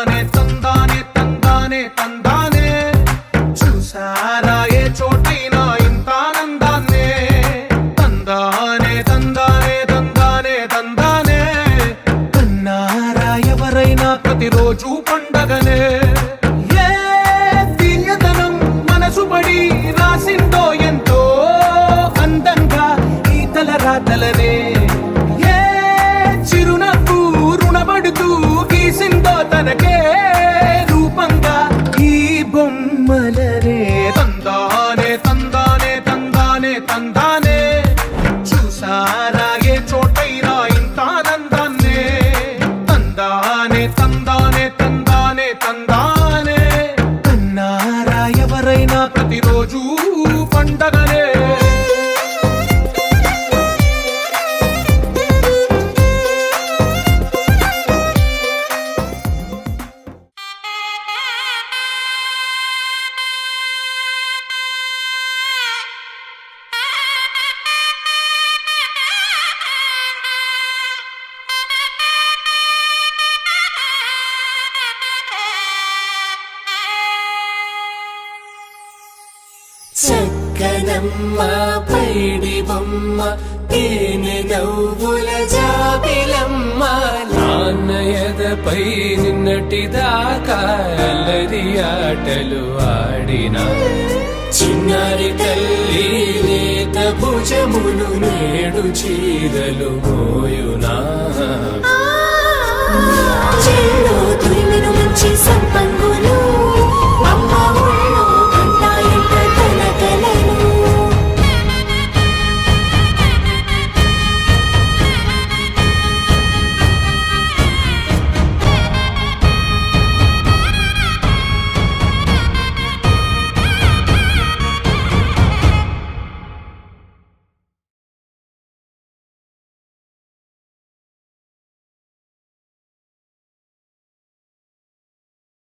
తందానే తందానే తందానే తందానే చూసారా ఏ చోటైనా ఇంత ఆనందాన్నే తందానే తందానే తందానే తందానే కన్నారా ఎవరైనా ప్రతిరోజు పండగనే ఏ తీయదనం మనసు పడి రాసిందో ఎంతో అందంగా ఈ తలరాతలనే ఏ చిరునవ్వు రుణపడుతూ గీసిందో తనకే రూపంగా ఈ బొమ్మలనే తందానే తందానే తందానే తందానే చూసారా ఏ చోటైనా ఇంత ఆనందాన్నే తందానే తందానే తందానే తందానే కన్నారా ఎవరైనా ప్రతిరోజు పండగనే చక్కనమ్మ పైడి బొమ్మ తేనె నవ్వుల జాబిలమ్మ నాన్నయదపై నిన్నటిదాకా అల్లరి ఆటలు ఆడిన చిన్నారి తల్లి లేత భుజములు నేడు చీరలు మోయునా చిన్నో తుని